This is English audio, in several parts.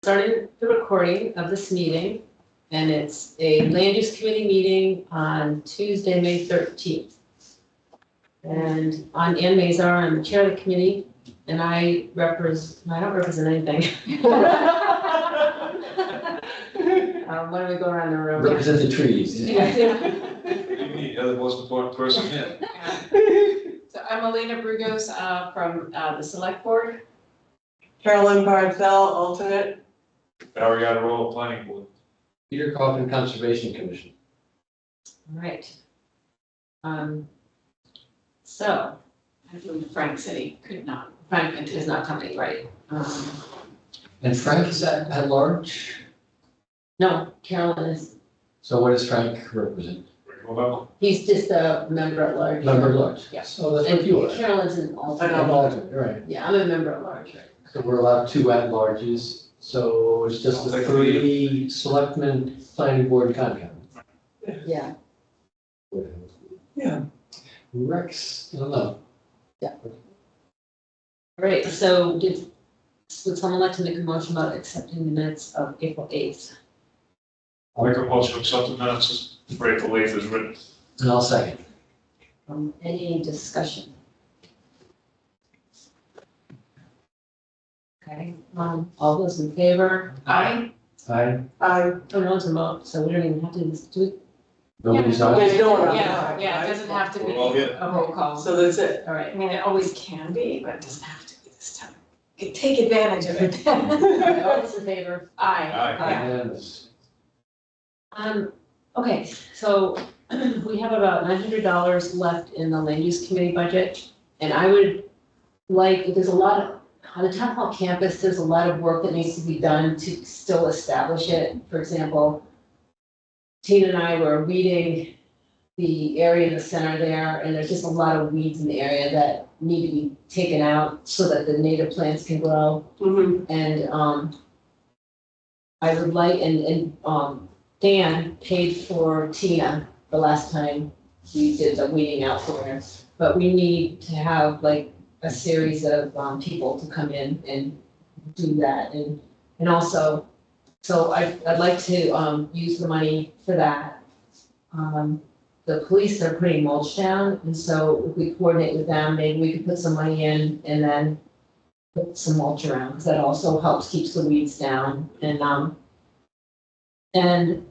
Starting the recording of this meeting, and it's a land use committee meeting on Tuesday, May 13th. And I'm Ann Mazar, I'm the chair of the committee, and I don't represent anything. Why don't we go around the room? Represent the trees. Yeah. You're the most important person here. So I'm Elena Brugos from the select board. Carolyn Bardell, alternate. Barry got a role of planning board. Peter Coffin Conservation Commission. All right. So Frank said he could not. Frank is not coming, right? And Frank is at large? No, Carolyn is, So what does Frank represent? Well, he's just a member at large. Member at large? Yeah. So that's And what you are. Carolyn's an An alternate. alternate, right. Yeah, I'm a member at large, right? So we're allowed 2 at-larges, so it's just the 3 selectmen, planning board, and Concom. Yeah. Yeah. Rex, I don't know. All right, so would someone like to make a motion about accepting the minutes of April 8th? I'll make a motion to accept the minutes as April 8th is written. And I'll second. Any discussion? Okay, all those in favor? I Aye. Oh, no one's remote, so we don't even have to do it. Nobody's Yeah, on. There's no one on yeah, the yeah, it doesn't have to be We're all here. a roll call. So that's it. All I right. mean, it always can be, but it doesn't have to be this time. Take advantage of it. All those in favor? Aye. Aye. Unanimous. Okay, so we have about $900 left in the land use committee budget. And I would like, there's a lot of, on the town hall campus, there's a lot of work that needs to be done to still establish it. For example, Tina and I were weeding the area in the center there, and there's just a lot of weeds in the area that need to be taken out so that the native plants can grow. And I would like, and Dan paid for Tina the last time we did the weeding out there. But we need to have like a series of people to come in and do that. And also, so I'd like to use the money for that. The police are putting mulch down, and so if we coordinate with them, maybe we could put some money in and then put some mulch around, because that also helps keeps the weeds down. And then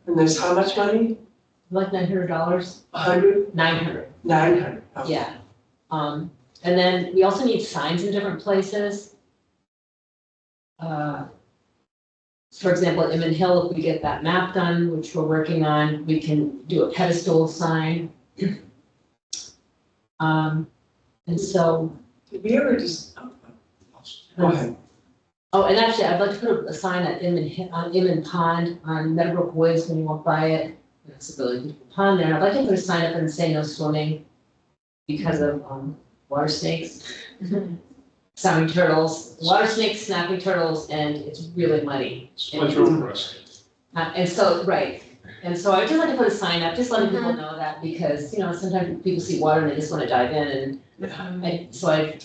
And there's how much money? like $900, 100? 900, 900. Okay. yeah. And then we also need signs in different places. For example, at Inman Hill, if we get that map done, which we're working on, we can do a pedestal sign. And so, Did we ever just, go ahead. oh, and actually, I'd like to put a sign at Inman Pond on Meadowbrook Woods when you walk by it. It's a really beautiful pond there. And I'd like to put a sign up and say no swimming because of water snakes, snapping turtles, water snakes, snapping turtles, and it's really muddy. Split room for us. And so, right, and so I just like to put a sign up, just letting people know that, because, you know, sometimes people see water and they just wanna dive in, and so I'd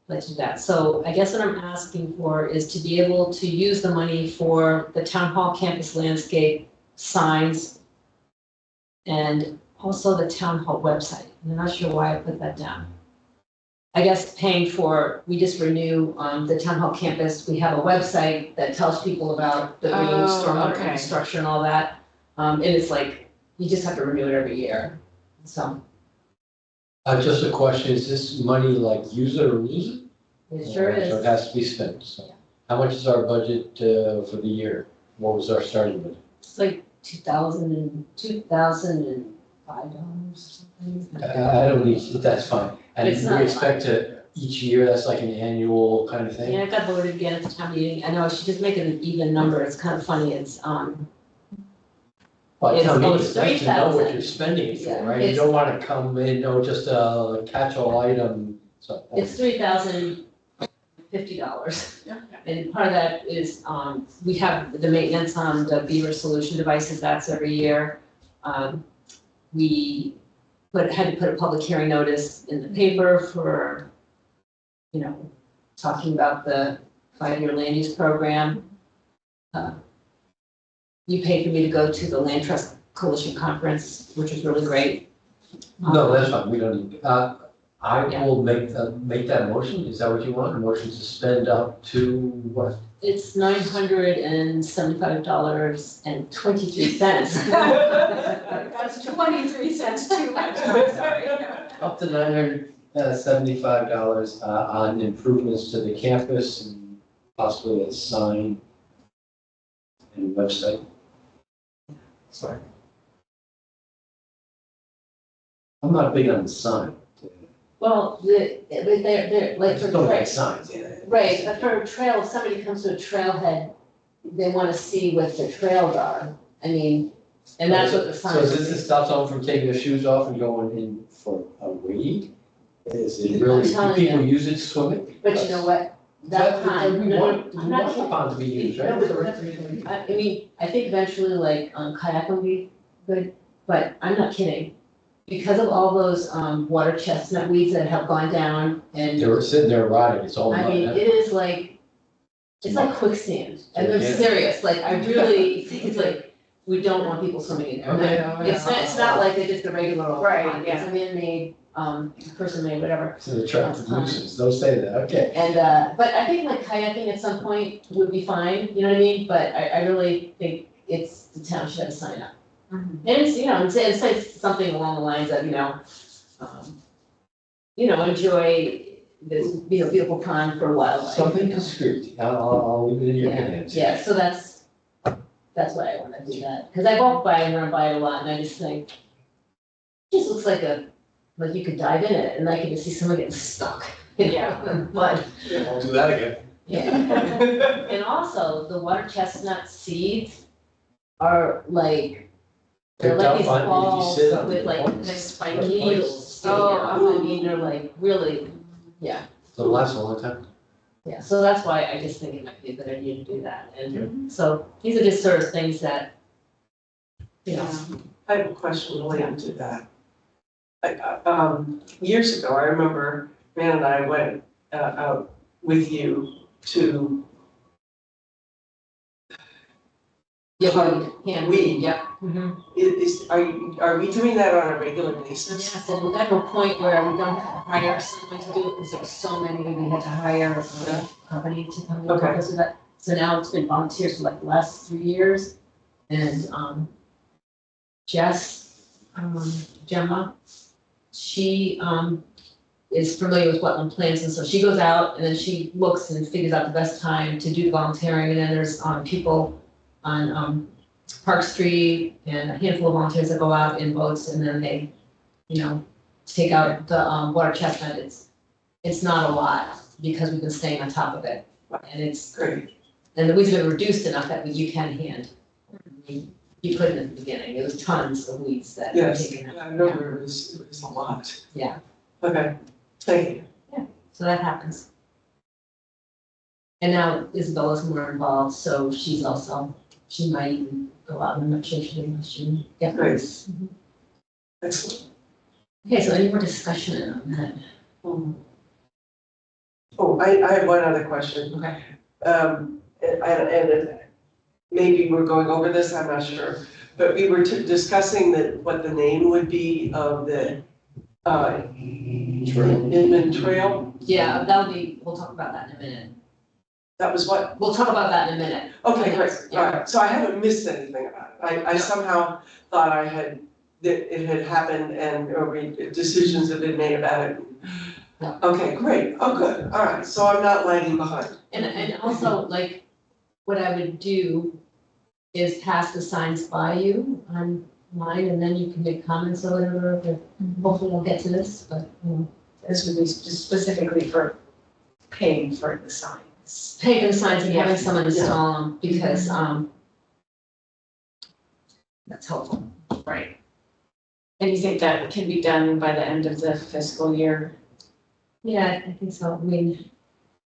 like to do that. So I guess what I'm asking for is to be able to use the money for the town hall campus landscape signs and also the town hall website. I'm not sure why I put that down. I guess paying for, we just renew the town hall campus, we have a website that tells people about the green stormwater okay. infrastructure and all that. And it's like, you just have to renew it every year, so Just a question, is this money like use it or lose it? it sure So it is. has to be spent, so. How much is our budget for the year? What was our starting budget? It's like $2,005 or something. I don't need, that's fine. And It's we not a expect to, each year, that's like an annual kind of thing? Yeah, it got voted again at the town meeting. I know, I should just make it an even number. It's kind of funny. It's, Well, It's tell me, almost it's nice to know what 3,000. you're spending it for, Yeah, right? You it's- don't wanna come in, just a catch-all item, so. it's $3,050. And part of that is, we have the maintenance on the Beaver Solution devices, that's every year. We had to put a public hearing notice in the paper for, you know, talking about the 5-year land use program. You paid for me to go to the Land Trust Coalition Conference, which was really great. No, that's fine, we don't need, I Yeah. will make that motion, is that what you want? A motion to spend up to what? It's $975.23. That's 23 cents too much, I'm sorry. Up to $975 on improvements to the campus and possibly a sign and website. Sorry. I'm not big on the sign. Well, they're like for Don't like the, signs. right, but for a trail, if somebody comes to a trailhead, they want to see what the trails are. I mean, and that's what the sign So is is. this to stop someone from taking their shoes off and going in for a wade? Is it I'm really, do telling people you. use it swimming? But you know what? That pond, We no, want, no, we I'm not want the kidding. pond to be used, No, right? but I mean, I think eventually like kayak will be good, but I'm not kidding. Because of all those water chestnut weeds that have gone down and They were sitting there rotting, it's all I mud. mean, it is like, it's like quicksand. And I'm Yeah. serious, like I really think it's like, we don't want people swimming in there. Okay. It's not like it's just a regular old Right, pond, it's a man-made, person-made, whatever. It's an attractive nuisance, don't say that, okay. And, but I think like kayaking at some point would be fine, you know what I mean? But I really think it's, the town should have a sign up. Mhm. And it's, it's like something along the lines of, enjoy this, beautiful pond for wildlife. Something discreet, I'll leave it in your Yeah, hands. yeah, so that's why I wanna do that, cause I walk by and run by it a lot, and I just think, it just looks like you could dive in it, and I can just see someone getting stuck, Yeah. But, Won't do that again. yeah. And also, the water chestnut seeds are like, they're Picked like up these on, if you balls sit on with the like points, spiky points. needles sticking out, I mean, they're like really, It'll last a long time. yeah, so that's why I just think it might be a good idea to do that, and so these are just sort of things that, I have a question related to that. Years ago, I remember Van and I went out with you to hand weed. yeah. Are we doing that on a regular basis? Yes, and we got to a point where we don't have to hire someone to do it, because there were so many, we had to hire a company to come and help us with that. So now it's been volunteers for like the last 3 years, and, Jess, Gemma, she, is familiar with wetland plans, and so she goes out and then she looks and figures out the best time to do volunteering, and then there's, people on, Park Street and a handful of volunteers that go out in boats, and then they, take out the, water chestnut. It's not a lot, because we've been staying on top of it, and it's, Great. and the weeds have been reduced enough that you can hand. You couldn't at the beginning, it was tons of weeds that were Yes, taken out. I remember it was a lot. Yeah. Okay, thank you. So that happens. And now Isabella's more involved, so she might even go out, I'm not sure if she did, she, yeah. Great. Mhm. Excellent. Okay, so any more discussion on that? Oh, I have one other question. Okay. And maybe we're going over this, I'm not sure. But we were discussing what the name would be of the Inman Trail. Yeah, we'll talk about that in a minute. That was what? We'll talk about that in a minute. Okay, great. Yeah. All right. So I haven't missed anything about it. I somehow thought that it had happened or decisions had been made about it. No. Okay, great. Oh, good. All right. So I'm not lagging behind. And also, like, what I would do is pass the signs by you on mine, and then you can make comments or whatever, but hopefully we'll get to this, but, This would be just specifically for paying for the signs. pay for the signs and having someone install them, because, that's helpful. Right. And you think that can be done by the end of the fiscal year? Yeah, I think so, I mean.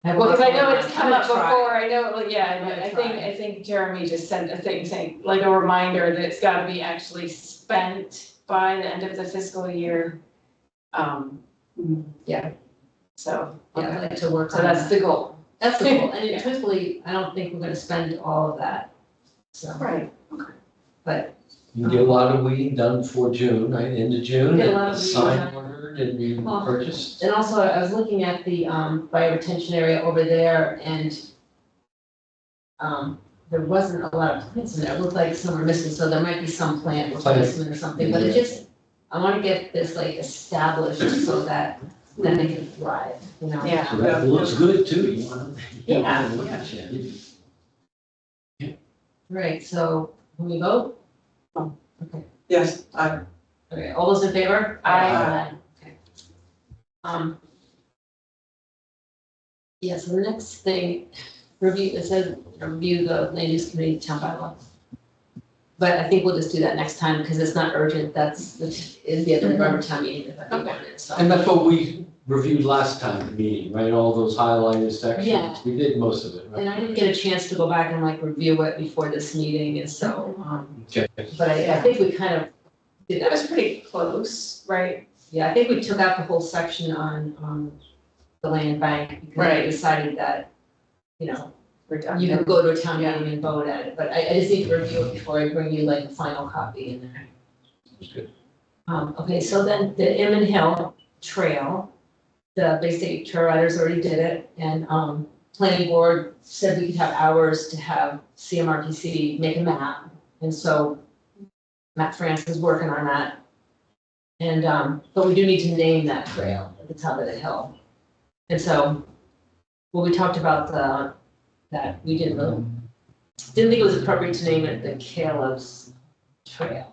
Well, because I know it's I'm come gonna up try. before, I know, I'm yeah, gonna I try. think Jeremy just sent a thing saying, like a reminder that it's gotta be actually spent by the end of the fiscal year. Yeah. So, Yeah, I'd like to work so on that's that. the goal. That's cool, and truthfully, I don't think we're gonna spend all of that, so, Right. but, You get a lot of weeding done before June, right, end of June, Get a lot of weeding sign done. ordered and be Well, purchased. and also I was looking at the, fire retention area over there, and there wasn't a lot of plants in there, it looked like some were missing, so there might be some plant replacement or something, but it just, I wanna get this like established so that then they can thrive, you know? Yeah. So that looks good too, you want to. Yeah. Look at you. Right, so, can we vote? Yes, Okay, all those in favor? Aye. Okay. Yeah, so the next thing, review, it says, review the land use committee town bylaw. But I think we'll just do that next time, because it's not urgent, it'd be at the November town meeting if I do want it, so. And that's what we reviewed last time, the meeting, right, all those highlighted sections, Yeah. we did most of it, right? And I didn't get a chance to go back and like review it before this meeting, and so, Okay. but I think we kind of did It was that. pretty close, right? Yeah, I think we took out the whole section on the land bank, because we Right. decided that, you know, you Redundant. could go to a town meeting and vote at it, but I just need to review it before I bring you like the final copy in there. That's good. Okay, so then the Emmon Hill Trail, the Bay State Trail Riders already did it, and, planning board said we could have hours to have CMRPC make a map, and so Matt France is working on that. And, but we do need to name that trail at the top of the hill. And so, well, we talked about that we didn't think it was appropriate to name it the Caleb's Trail.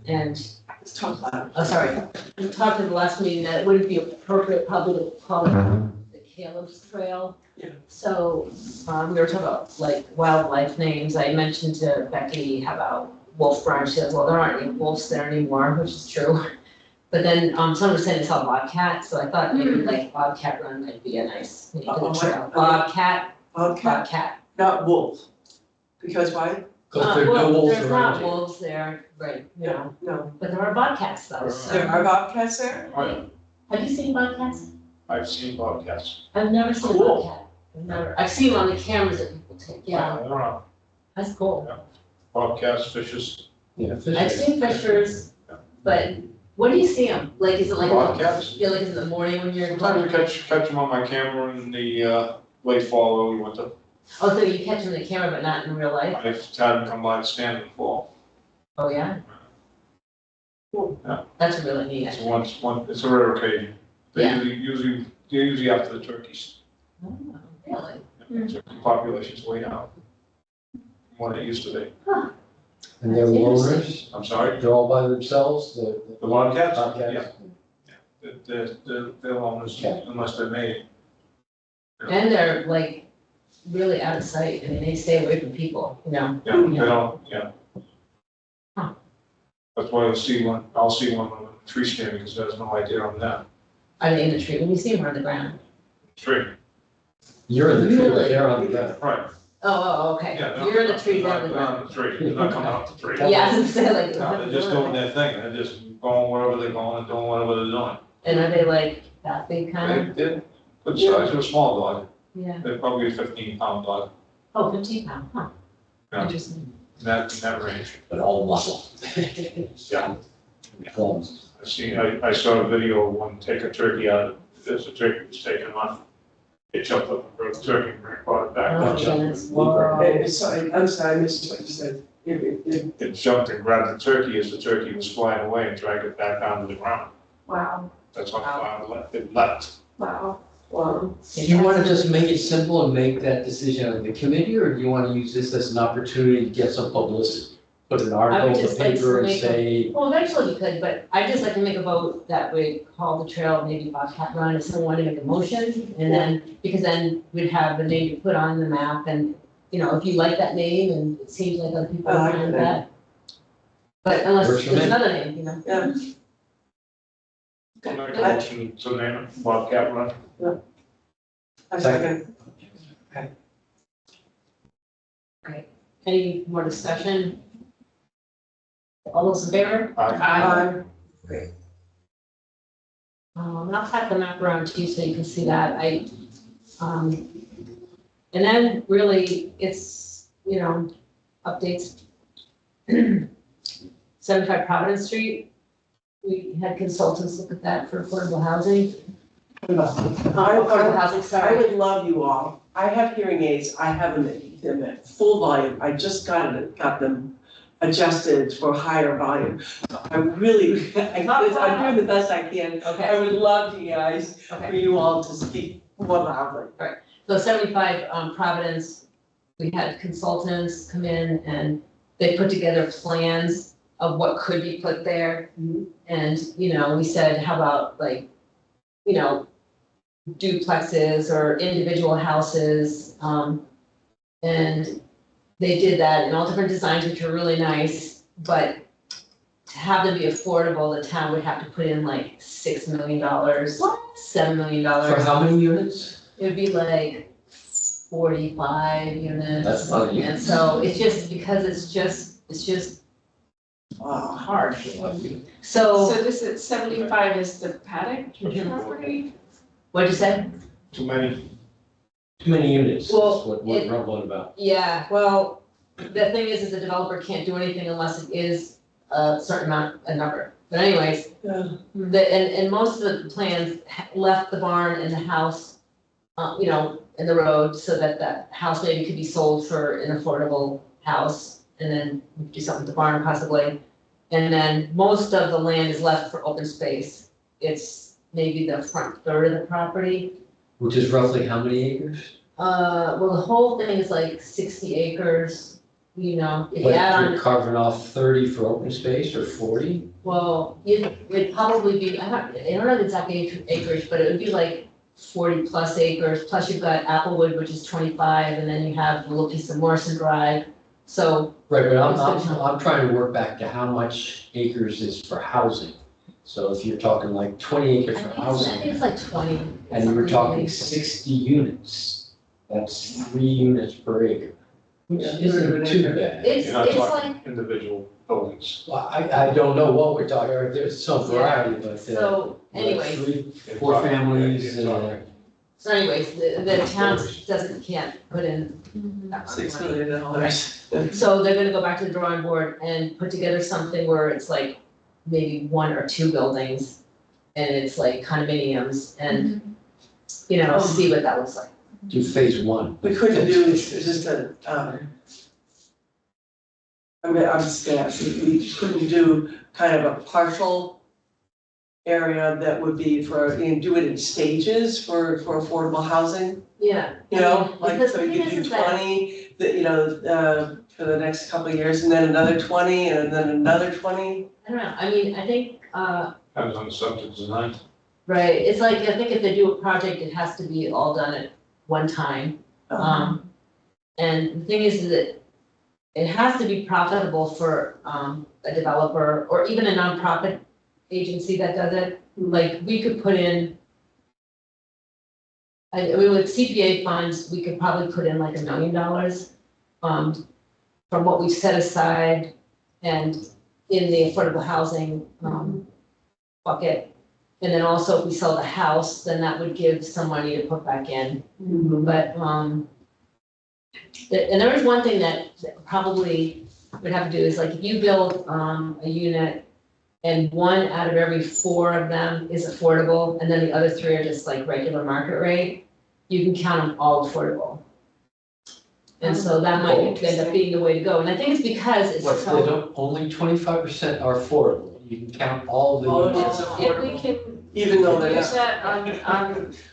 And, let's talk about it. oh, sorry, we talked in the last meeting that it wouldn't be appropriate probably to call it the Caleb's Trail. Yeah. So, we were talking about like wildlife names. I mentioned to Becky, how about Wolf Run? She said, well, there aren't any wolves there anymore, which is true. But then, someone was saying it's called Bobcat, so I thought maybe like Bobcat Run might be a nice name for the trail. Bobcat, Bobcat, not wolf. Because why? Because there are no wolves There's around not here. wolves there, right, you know, No, but there are bobcats though, so. there are bobcats there? Have you seen bobcats? I've seen bobcats. I've never seen a Cool. bobcat. I've seen them on the cameras that people take, yeah, They're on that's cool. bobcats, fishes. Yeah, I've fish. seen fishers, but when do you see them? Like, is it like, Bobcats? yeah, like is it in the morning when you're? Sometimes we catch them on my camera in the late fall, early winter. Oh, so you catch them in the camera but not in real life? I've had them come by the stand in the fall. Oh, yeah? Cool. Yeah. That's really neat. It's it's a rare occasion. Yeah. They're usually after the turkeys. Oh, really? Turkey population's way down from what it used to be. And they're loners, I'm sorry? they're all by themselves, the. The bobcats? Bobcats. Yeah. They're loners unless they're made. And they're like really out of sight, I mean, they stay away from people, you know? Yeah, they don't, yeah. Huh. That's why I'll see one on a tree stand because there's no idea on that Are they in the tree? When you see them on the ground? tree. You're in the tree, Really? they're on the ground. Right. Oh, okay. Yeah. You're in the tree, They're they're in the not ground. on the tree, they're not coming out the tree. Yeah, I was gonna say like. No, they're just doing their thing, they're just going wherever they're going and doing whatever they're doing. And are they like that big kind of? They're good size, they're a small dog, Yeah. they're probably a 15-pound dog, Oh, 15 pounds, huh? Yeah. Interesting. in that range. But all muscle. Yeah. Bones. I saw a video of one take a turkey out, there's a turkey was taken off. It jumped up and broke the turkey and brought it back. Oh, goodness. Whoa. I'm sorry, I missed what you said. It jumped and grabbed the turkey as the turkey was flying away and dragged it back down to the ground. Wow, That's why it left. wow. Wow. Do you want to just make it simple and make that decision on the committee, or do you want to use this as an opportunity to get some publicity? Put an article in the just like to paper and make a- say, Well, eventually we could, but I'd just like to make a vote that we call the trail maybe Bobcat Run if someone wanted to make a motion. And then, because then we'd have the name to put on the map and, you know, if you like that name and it seems like other people I like find the that. But unless Works for there's me. another name, you know. Yeah. Make a motion to name it Bobcat Run. I second. Any more discussion? All those in favor? Aye. And I'll pack the map around to you so you can see that. And then really, it's, you know, updates. 75 Providence Street, we had consultants look at that for affordable housing. Affordable housing, I sorry. would love you all. I have hearing aids. I have them at full volume. I just got them adjusted for higher volume. So I really, I'm doing the best I can. I Okay, would love you guys, for okay. you all to speak more loudly. So 75 Providence, we had consultants come in and they put together plans of what could be put there. Mhm. And, you know, we said, how about like, you know, duplexes or individual houses, and they did that in all different designs, which are really nice, but to have them be affordable, the town would have to put in like $6 million, $7 million. For how many units? It would be like 45 units. That's not a unit. And so it's just, because it's just Wow. hard. So So, this is 75 is the paddock Mhm. property? what'd you say? Too many. Too many units, Well, that's what we're rumbling about. Yeah, well, the thing is the developer can't do anything unless it is a certain amount, a number. But anyways, Yeah. and most of the plans left the barn and the house, you know, in the road, so that that house maybe could be sold for an affordable house, and then do something with the barn possibly. And then most of the land is left for open space. It's maybe the front third of the property. Which is roughly how many acres? Well, the whole thing is like 60 acres, you know, if you But add you're on, carving off 30 for open space or 40? well, it'd probably be, I don't know the exact acreage, but it would be like 40 plus acres, plus you've got Applewood, which is 25, and then you have a little piece of Morrison Drive, so, Right, but It's good. I'm trying to work back to how much acres is for housing. So if you're talking like 20 acres for I think housing, it's like 20. and you were something talking like- 60 units, that's 3 units per acre, which Yeah, isn't too bad. It's You're not like, talking individual buildings. Well, I don't know what we're talking, or there's some variety, but. so anyways, 3, You're 4 talking- families, you're talking- so anyways, the town can't put in that much $6 money. million. So they're gonna go back to the drawing board and put together something where it's like maybe 1 or 2 buildings. And it's like condominiums and, you know, see what that looks like. do phase 1. We couldn't do just a, I mean, I'm just gonna ask, we couldn't do kind of a partial area that would be for, you know, do it in stages for affordable housing, Yeah. you know? Like, Because so the we thing could is do that- 20, that, you know, for the next couple of years, and then another 20, and then another 20. I don't know, I mean, I think, Depends on the subject design. right, it's like, I think if they do a project, it has to be all done at one time. And the thing is that it has to be profitable for, a developer or even a nonprofit agency that does it. Like, we could put in, I mean, with CPA funds, we could probably put in like $1 million, from what we've set aside and in the affordable housing, bucket. And then also if we sell the house, then that would give some money to put back in. But, and there is one thing that probably would have to do is like, if you build, a unit and 1 out of every 4 of them is affordable, and then the other 3 are just like regular market rate, you can count them all affordable. And so that might end up being the way to go, and I think it's because it's What, so. they don't, only 25% are affordable, you can count all the All of units. it's If we affordable, can even though they're use not. that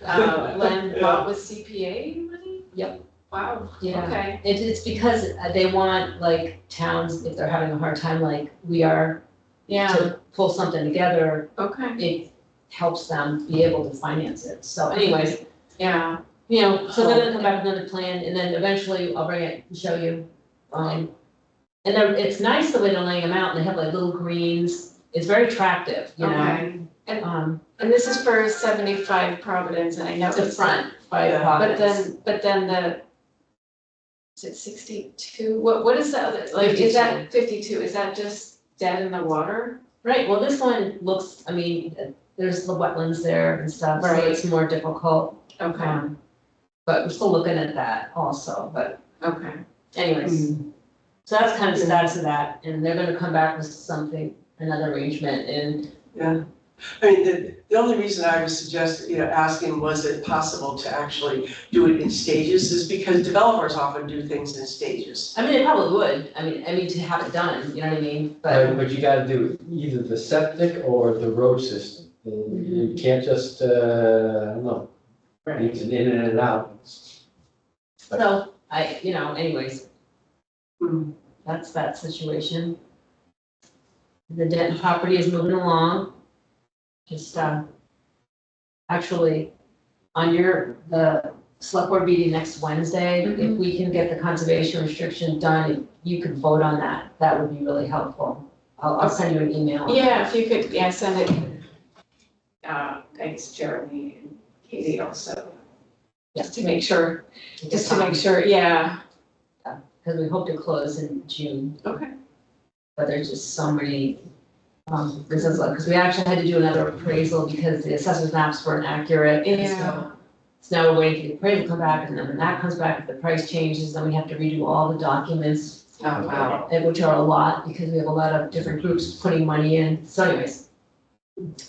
on land bought with CPA money? Yep. Wow, Yeah. okay. It's because they want like towns, if they're having a hard time like we are, Yeah, to pull something together, okay, it helps them be able to finance it. So anyways, yeah. you know, so they're gonna come back with another plan and then eventually I'll bring it and show you. And it's nice the way they're laying them out and they have like little greens. It's very attractive, you know? Okay. And And this is for 75 Providence, and I know the it's front by Yeah. Providence. But then the, is it 62? What is the other, like, is that 52, is that just dead in the water? Right, well, this one looks, I mean, there's the wetlands there and stuff, so Right. it's more difficult. Okay, But we're still looking at that also, but Okay. anyways. So that's kind of the status of that, and they're gonna come back with something, another arrangement, and Yeah, I mean, the only reason I was asking, was it possible to actually do it in stages, is because developers often do things in stages. I mean, it probably would, I mean, to have it done, you know what I mean? But you gotta do either the septic or the road system. And you can't just, I don't know, mix it in and out. So, anyways, Hmm. that's that situation. The Denton property is moving along. Just, actually, on the select board meeting next Wednesday, if we can get the conservation restriction done, if you could vote on that, that would be really helpful. I'll send you an email. Yeah, if you could, send it, thanks Jeremy and Katie also. Just to make sure, yeah. Because we hope to close in June. Okay. But there's just so many, because we actually had to do another appraisal because the assessor's maps weren't accurate. And so now we're waiting for the appraisal to come back, and then when that comes back, if the price changes, then we have to redo all the documents. Oh, wow. Which are a lot, because we have a lot of different groups putting money in, so anyways.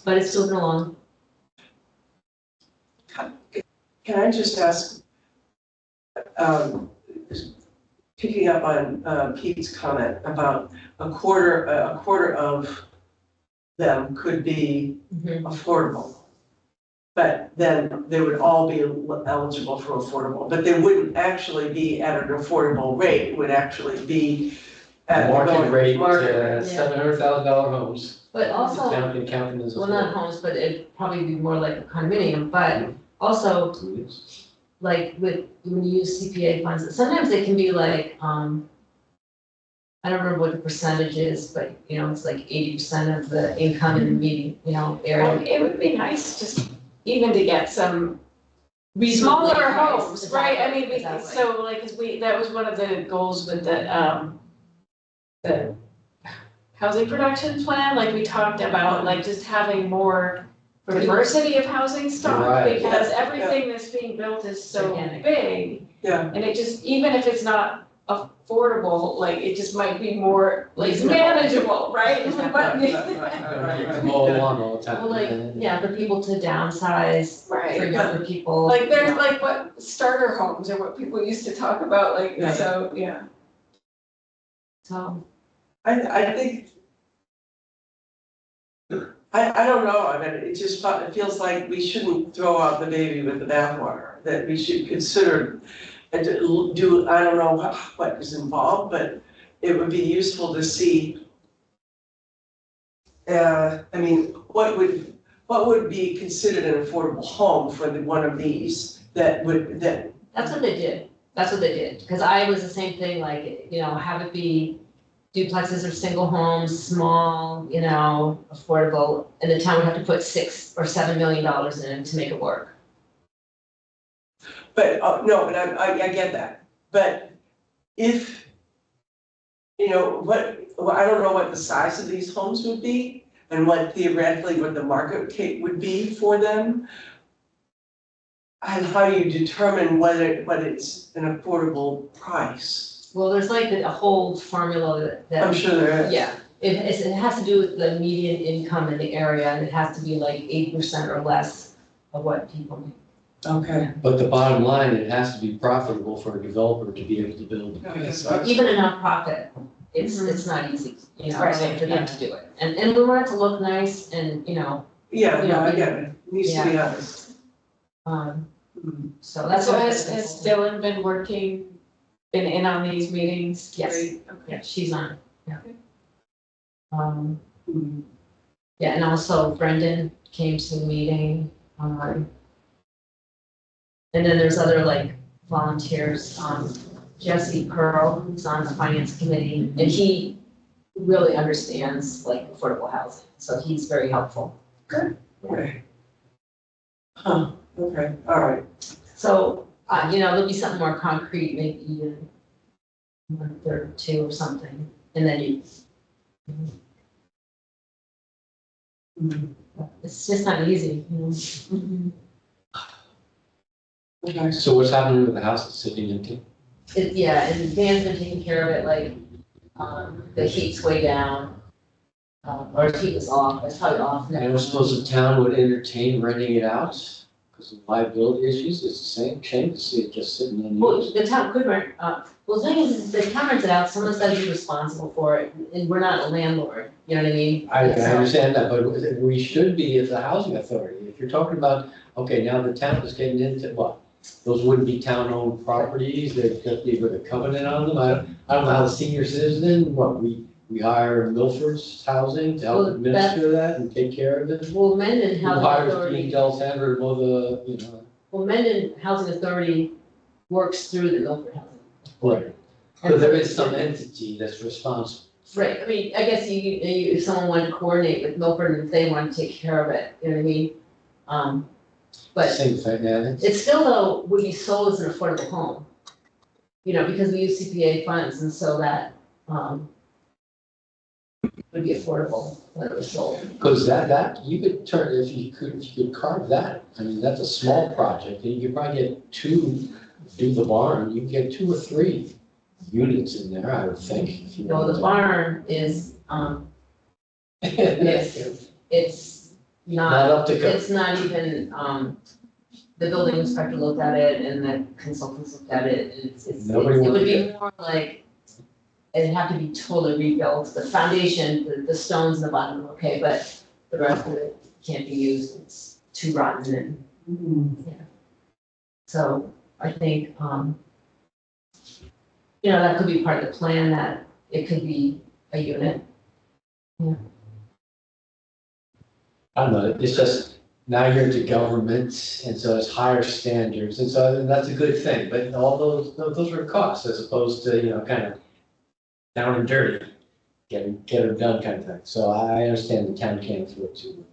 But it's moving along. Can I just ask, picking up on Pete's comment about a quarter of them could be affordable. But then they would all be eligible for affordable, but they wouldn't actually be at an affordable rate, it would actually be at Market rate, market rate. $700,000 homes. But also, Counting as well, not homes, but it'd probably be more like a condominium, but also, like when you use CPA funds, sometimes they can be like, I don't remember what the percentage is, but it's like 80% of the income in the median, area. It would be nice just even to get some Reasonably smaller priced, homes, right? I mean, exactly. so like, cause that was one of the goals with the housing production plan, like we talked about, like just having more diversity of housing stock, Right. because everything that's being built is so Gigantic. big. Yeah. And it just, even if it's not affordable, like it just might be more like Reasonable. manageable, right? Mow the lawn all the time. Well, like, for people to downsize, for Right. younger people. Like there's like what starter homes are what people used to talk about, like, Yeah. so, yeah. So, I think, I don't know, I mean, it feels like we shouldn't throw out the baby with the bathwater, that we should consider and do, I don't know what is involved, but it would be useful to see, I mean, what would be considered an affordable home for one of these that that's what they did, because I was the same thing, like, have it be duplexes or single homes, small, affordable, and the town would have to put $6 or $7 million in it to make it work. But, no, but I get that, but if, I don't know what the size of these homes would be, and what theoretically what the market would be for them. And how you determine whether it's an affordable price. Well, there's like a whole formula that. I'm sure there is. Yeah, it has to do with the median income in the area, and it has to be like 8% or less of what people make. Okay. But the bottom line, it has to be profitable for a developer to be able to build. Even a nonprofit, it's not easy, Right, for them to do it. And we want it to look nice and, Yeah, no, I get it, it needs to be honest. So that's So what. has Dylan been in on these meetings? Yes. Great, okay. Yeah, she's on, yeah. Mhm. Yeah, and also Brendan came to the meeting, and then there's other like volunteers, Jesse Pearl, who's on the finance committee, and he really understands like affordable housing, so he's very helpful. Okay. Huh, okay, all right. So, there'll be something more concrete, maybe in a month or two or something, and then it's just not easy, Okay. So what's happening with the house that's sitting empty? Yeah, and Dan's been taking care of it, like, the heat's way down. Or the heat was off, it's probably off I now. don't suppose the town would entertain renting it out because of liability issues. It's the same shame to see it just sitting Well, unused. the town could rent, well, the thing is, the town rents it out, someone's gotta be responsible for it, and we're not a landlord, you know what I mean? I So- understand that, but we should be as a housing authority. If you're talking about, okay, now the town is getting into what? Those wouldn't be town-owned properties, they'd just be with a covenant on them. I don't know how the senior citizen, we hire Milford's Housing to help Well, administer that and take care of it. Well, Mendon Who Housing hires Authority, Dean Delsander to mow the, you know. well, Mendon Housing Authority works through the Milford Housing. Right. But there is some entity that's responsible. Right, I mean, I guess if someone wanted to coordinate with Milford and if they want to take care of it, you know what I mean? But Same thing, yeah. it still though would be sold as an affordable home. You know, because we use CPA funds and so that, would be affordable when it was sold. Because that, you could turn, if you could carve that, I mean, that's a small project, and you could probably get two, do the barn, you can get 2 or 3 units in there, I would think. if you No, wanted the to. barn is, it's Not not, up to code. it's not even, the building inspector looked at it and the consultants looked at it, and it Nobody would wanted be more like, it'd have to be totally rebuilt, the foundation, the stones in the bottom are okay, but the rest of it can't be used, it's too rotten and, so I think, you know, that could be part of the plan, that it could be a unit. I don't know, it's just, now you're into government, and so it's higher standards, and so that's a good thing, but all those are costs as opposed to, you know, kind of down and dirty, get it done kind of thing. So I understand the town can't afford to,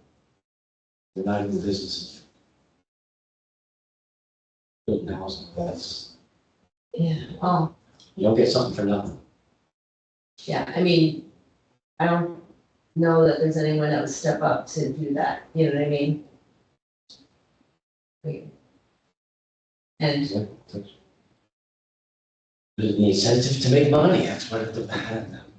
they're not in the business of building housing, that's, Yeah, well, you don't get something for nothing. yeah, I mean, I don't know that there's anyone that would step up to do that, you know what I mean? And, There's the incentive to make money, that's what it's about.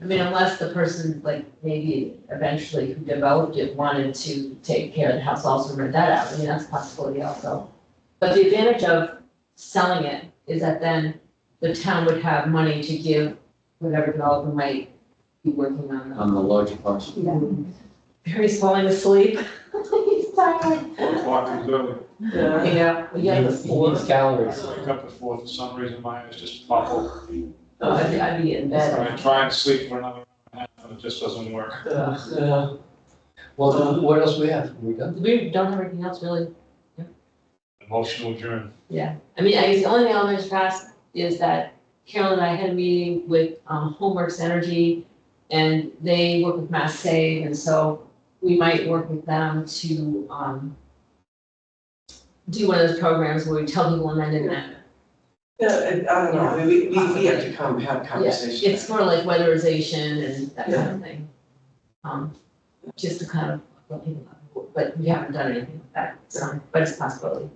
I mean, unless the person, like, maybe eventually who developed it wanted to take care of the house also and rent that out, I mean, that's a possibility also. But the advantage of selling it is that then the town would have money to give whatever developer might be working on them. On the larger parcel. Yeah. Barry's falling asleep. He's tired. 4 o'clock is early. Yeah. Yeah, we got the He four. needs calories. I wake up at 4 for some reason, my eyes just pop open. I'd be in I bed. try and sleep for another hour and a half, and it just doesn't work. Yeah. Well, what else we have? We done? We don't have anything else really. Emotional adjourn. Yeah, I mean, I guess the only thing I'll mention fast is that Carol and I had a meeting with Homeworks Energy, and they work with Mass Save, and so we might work with them to do one of those programs where we tell people in Mendon that. Yeah, I don't know, I mean, we have to come have conversations. It's more like weatherization and that kind of thing. Just to kind of let people know, but we haven't done anything with that, so, but it's a possibility.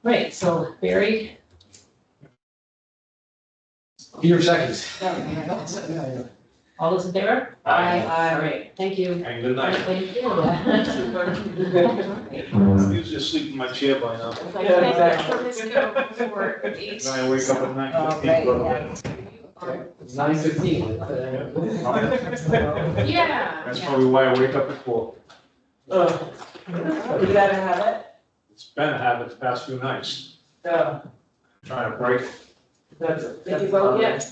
Right, so Barry, Peter seconds. all those in favor? Aye. All right, thank you. And good night. Thank you. I'm usually asleep in my chair by now. Yeah, exactly. From this go for 8. Then I wake up at 9:15. Oh, right, It's 9:15. Yeah. That's probably why I wake up at 4. You gotta have it? It's been a habit the past few nights. Yeah. Trying to break it. That's it. Did you vote yet?